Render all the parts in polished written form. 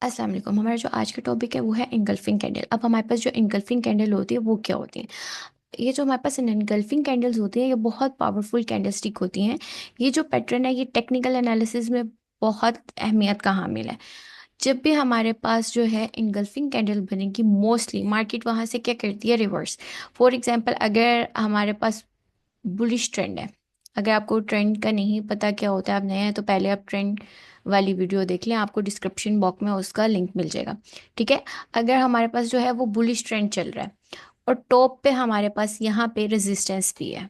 अस्सलाम वालेकुम। हमारा जो आज का टॉपिक है वो है इंगल्फिंग कैंडल। अब हमारे पास जो इंगल्फिंग कैंडल होती है वो क्या होती है? ये जो हमारे पास इंगल्फिंग कैंडल्स होती हैं ये बहुत पावरफुल कैंडल स्टिक होती हैं। ये जो पैटर्न है ये टेक्निकल एनालिसिस में बहुत अहमियत का हामिल है। जब भी हमारे पास जो है इंगल्फिंग कैंडल बनेगी मोस्टली मार्केट वहाँ से क्या करती है, रिवर्स। फॉर एग्जांपल, अगर हमारे पास बुलिश ट्रेंड है, अगर आपको ट्रेंड का नहीं पता क्या होता है, आप नए हैं तो पहले आप ट्रेंड वाली वीडियो देख लें, आपको डिस्क्रिप्शन बॉक्स में उसका लिंक मिल जाएगा। ठीक है। अगर हमारे पास जो है वो बुलिश ट्रेंड चल रहा है और टॉप पे हमारे पास यहाँ पे रेजिस्टेंस भी है,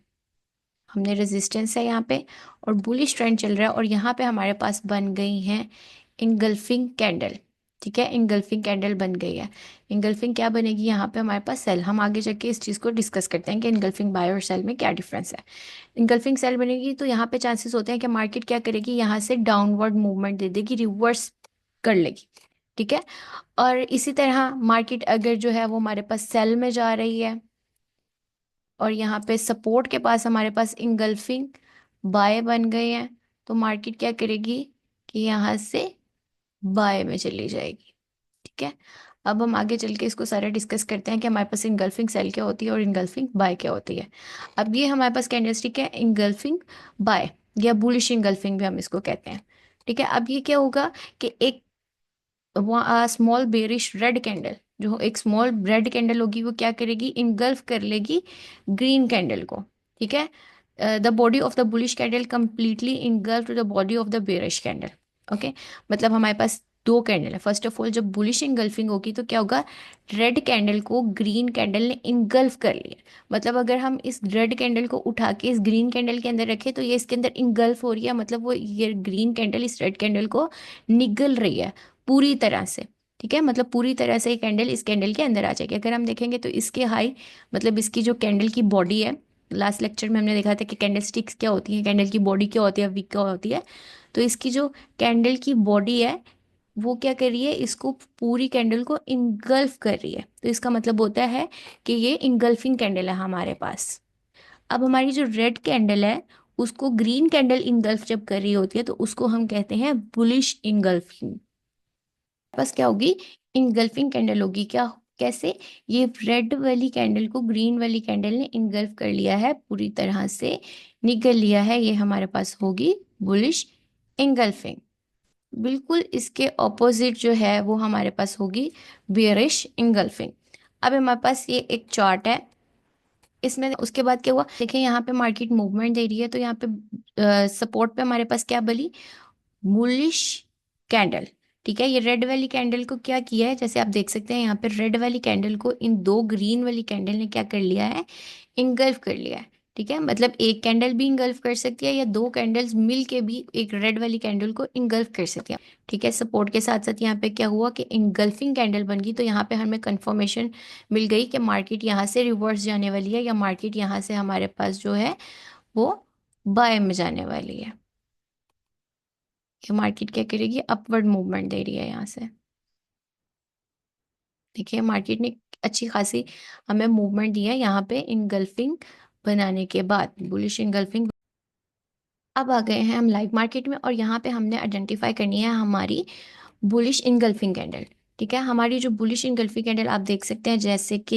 हमने रेजिस्टेंस है यहाँ पे, और बुलिश ट्रेंड चल रहा है और यहाँ पे हमारे पास बन गई है इंगल्फिंग कैंडल। ठीक है, इंगल्फिंग कैंडल बन गई है। इंगल्फिंग क्या बनेगी यहाँ पे हमारे पास? सेल। हम आगे जाके इस चीज़ को डिस्कस करते हैं कि इंगल्फिंग बाय और सेल में क्या डिफरेंस है। इंगल्फिंग सेल बनेगी तो यहाँ पे चांसेस होते हैं कि मार्केट क्या करेगी, यहाँ से डाउनवर्ड मूवमेंट दे देगी, रिवर्स कर लेगी। ठीक है। और इसी तरह मार्केट अगर जो है वो हमारे पास सेल में जा रही है और यहाँ पे सपोर्ट के पास हमारे पास इंगल्फिंग बाय बन गए हैं, तो मार्केट क्या करेगी कि यहाँ से बाय में चली जाएगी। ठीक है। अब हम आगे चल के इसको सारा डिस्कस करते हैं कि हमारे पास इंगल्फिंग सेल क्या होती है और इंगल्फिंग बाय क्या होती है। अब ये हमारे पास कैंडलस्टिक है इंगल्फिंग बाय, या बुलिश इंगल्फिंग भी हम इसको कहते हैं। ठीक है। अब ये क्या होगा कि एक स्मॉल बेरिश रेड कैंडल, जो एक स्मॉल रेड कैंडल होगी वो क्या करेगी, इंगल्फ कर लेगी ग्रीन कैंडल को। ठीक है। The body of the bullish candle completely engulf to the body of the bearish candle. Okay. मतलब हमारे पास दो कैंडल है। फर्स्ट ऑफ ऑल जब बुलिश इंगल्फिंग होगी तो क्या होगा, रेड कैंडल को ग्रीन कैंडल ने इंगल्फ कर लिया। मतलब अगर हम इस रेड कैंडल को उठा के इस ग्रीन कैंडल के अंदर रखें तो ये इसके अंदर इंगल्फ हो रही है, मतलब वो ये ग्रीन कैंडल इस रेड कैंडल को निगल रही है पूरी तरह से। ठीक है। मतलब पूरी तरह से ये कैंडल इस कैंडल के अंदर आ जाएगी। अगर हम देखेंगे तो इसके हाई, मतलब इसकी जो कैंडल की बॉडी है, लास्ट लेक्चर में हमने देखा था कि कैंडल स्टिक्स क्या होती है, कैंडल की बॉडी क्या होती है, वीक क्या होती है। तो इसकी जो कैंडल की बॉडी है वो क्या कर रही है, इसको पूरी कैंडल को इंगल्फ कर रही है। तो इसका मतलब होता है कि ये इंगल्फिंग कैंडल है हमारे पास। अब हमारी जो रेड कैंडल है उसको ग्रीन कैंडल इंगल्फ जब कर रही होती है तो उसको हम कहते हैं बुलिश इंगल्फिंग। बस क्या होगी, इंगल्फिंग कैंडल होगी। क्या, कैसे? ये रेड वाली कैंडल को ग्रीन वाली कैंडल ने इंगल्फ कर लिया है, पूरी तरह से निगल लिया है, ये हमारे पास होगी बुलिश इंगल्फिंग। बिल्कुल इसके ऑपोजिट जो है वो हमारे पास होगी बियरिश इंगल्फिंग। अब हमारे पास ये एक चार्ट है, इसमें उसके बाद क्या हुआ देखिए, यहाँ पे मार्केट मूवमेंट दे रही है तो यहाँ पे सपोर्ट पे हमारे पास क्या बली, बुलिश कैंडल। ठीक है। ये रेड वाली कैंडल को क्या किया है, जैसे आप देख सकते हैं यहाँ पे रेड वाली कैंडल को इन दो ग्रीन वाली कैंडल ने क्या कर लिया है, इंगल्फ कर लिया है। ठीक है। मतलब एक कैंडल भी इंगल्फ कर सकती है या दो कैंडल्स मिल के भी एक रेड वाली कैंडल को इंगल्फ कर सकती है। ठीक है। सपोर्ट के साथ साथ यहाँ पे क्या हुआ कि इंगल्फिंग कैंडल बन गई, तो यहाँ पे हमें कंफर्मेशन मिल गई कि मार्केट यहाँ से रिवर्स जाने वाली है, या मार्केट यहाँ से हमारे पास जो है वो बाय में जाने वाली है। ये मार्केट क्या करेगी, अपवर्ड मूवमेंट दे रही है यहाँ से। देखिए मार्केट ने अच्छी खासी हमें मूवमेंट दी है यहाँ पे इंगल्फिंग बनाने के बाद, बुलिश इंगल्फिंग। अब आ गए हैं हम लाइव मार्केट में और यहाँ पे हमने आइडेंटिफाई करनी है हमारी बुलिश इनगल्फिंग कैंडल। ठीक है। हमारी जो बुलिश इनगल्फिंग कैंडल आप देख सकते हैं, जैसे कि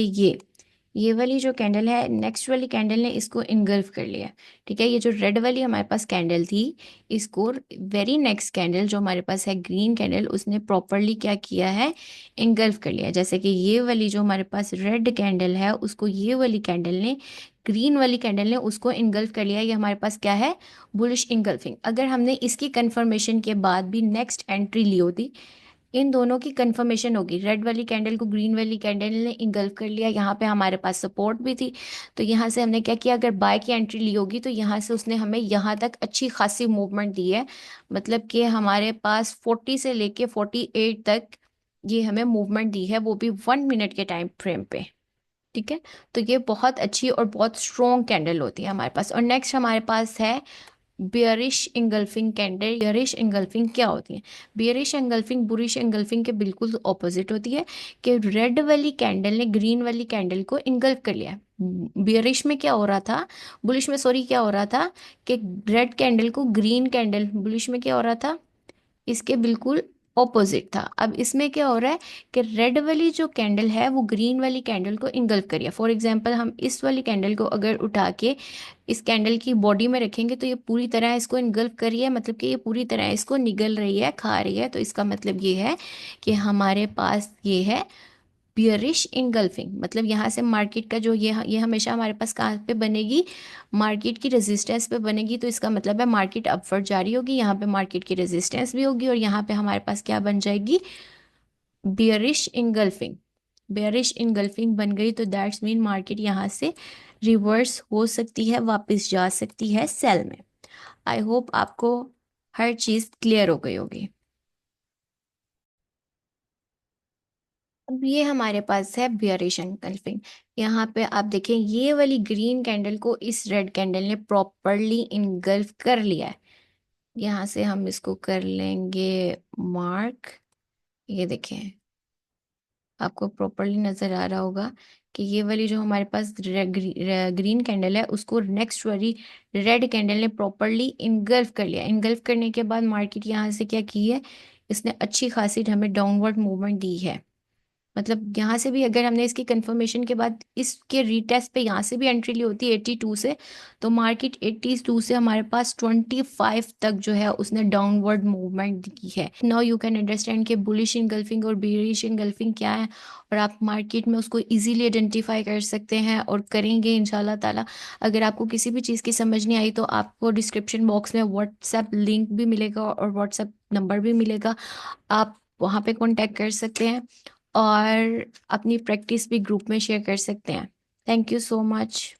ये वाली जो कैंडल है, नेक्स्ट वाली कैंडल ने इसको इनगल्फ कर लिया। ठीक है। ये जो रेड वाली हमारे पास कैंडल थी, इसको वेरी नेक्स्ट कैंडल जो हमारे पास है ग्रीन कैंडल, उसने प्रॉपरली क्या किया है, इनगल्फ कर लिया। जैसे कि ये वाली जो हमारे पास रेड कैंडल है उसको ये वाली कैंडल ने, ग्रीन वाली कैंडल ने उसको इनगल्फ कर लिया। ये हमारे पास क्या है, बुलिश इंगल्फिंग। अगर हमने इसकी कंफर्मेशन के बाद भी नेक्स्ट एंट्री ली होती, इन दोनों की कंफर्मेशन होगी, रेड वाली कैंडल को ग्रीन वाली कैंडल ने इंगल्फ कर लिया, यहाँ पे हमारे पास सपोर्ट भी थी, तो यहाँ से हमने क्या किया, अगर बाय की एंट्री ली होगी तो यहाँ से उसने हमें यहाँ तक अच्छी खासी मूवमेंट दी है। मतलब कि हमारे पास 40 से लेके 48 तक ये हमें मूवमेंट दी है, वो भी 1 मिनट के टाइम फ्रेम पे। ठीक है। तो ये बहुत अच्छी और बहुत स्ट्रॉन्ग कैंडल होती है हमारे पास। और नेक्स्ट हमारे पास है bearish engulfing candle. Bearish engulfing क्या होती है? बियरिश इंगल्फिंग बुलिश इंगल्फिंग के बिल्कुल ऑपोजिट होती है, कि रेड वाली कैंडल ने ग्रीन वाली कैंडल को इंगल्फ कर लिया। बियरिश में क्या हो रहा था, बुलिश में सॉरी क्या हो रहा था, कि रेड कैंडल को ग्रीन कैंडल, बुलिश में क्या हो रहा था, इसके बिल्कुल ऑपोजिट था। अब इसमें क्या हो रहा है कि रेड वाली जो कैंडल है वो ग्रीन वाली कैंडल को इंगल्फ करिए। फॉर एग्जांपल हम इस वाली कैंडल को अगर उठा के इस कैंडल की बॉडी में रखेंगे तो ये पूरी तरह इसको इंगल्फ करिए, मतलब कि ये पूरी तरह इसको निगल रही है, खा रही है। तो इसका मतलब ये है कि हमारे पास ये है बियरिश इनगल्फिंग। मतलब यहाँ से मार्केट का जो ये हमेशा हमारे पास कहाँ पे बनेगी, मार्केट की रेजिस्टेंस पे बनेगी। तो इसका मतलब है मार्केट अपवर्ड जारी होगी, यहाँ पे मार्केट की रेजिस्टेंस भी होगी और यहाँ पे हमारे पास क्या बन जाएगी, बियरिश इनगल्फिंग। बेयरिश इनगल्फिंग बन गई तो दैट्स मीन मार्केट यहाँ से रिवर्स हो सकती है, वापस जा सकती है सेल में। आई होप आपको हर चीज क्लियर हो गई होगी। अब ये हमारे पास है बियरिश एंगल्फिंग। यहाँ पे आप देखें ये वाली ग्रीन कैंडल को इस रेड कैंडल ने प्रॉपरली इनगल्फ कर लिया है। यहाँ से हम इसको कर लेंगे मार्क। ये देखें, आपको प्रॉपरली नजर आ रहा होगा कि ये वाली जो हमारे पास ग्रीन कैंडल है उसको नेक्स्ट वाली रेड कैंडल ने प्रॉपरली इनगल्फ कर लिया। इनगल्फ करने के बाद मार्केट यहाँ से क्या की है, इसने अच्छी खासी हमें डाउनवर्ड मूवमेंट दी है। मतलब यहाँ से भी अगर हमने इसकी कंफर्मेशन के बाद इसके रीटेस्ट पे यहाँ से भी एंट्री ली होती है 82 से, तो मार्केट 82 से हमारे पास 25 तक जो है उसने डाउनवर्ड मूवमेंट की है। नाउ यू कैन अंडरस्टैंड कि बुलिश इनगल्फिंग और बेरिश इनगल्फिंग क्या है, और आप मार्केट में उसको इजीली आइडेंटिफाई कर सकते हैं और करेंगे इंशाल्लाह ताला। अगर आपको किसी भी चीज़ की समझ नहीं आई तो आपको डिस्क्रिप्शन बॉक्स में व्हाट्सएप लिंक भी मिलेगा और व्हाट्सएप नंबर भी मिलेगा, आप वहाँ पे कांटेक्ट कर सकते हैं और अपनी प्रैक्टिस भी ग्रुप में शेयर कर सकते हैं। Thank you so much.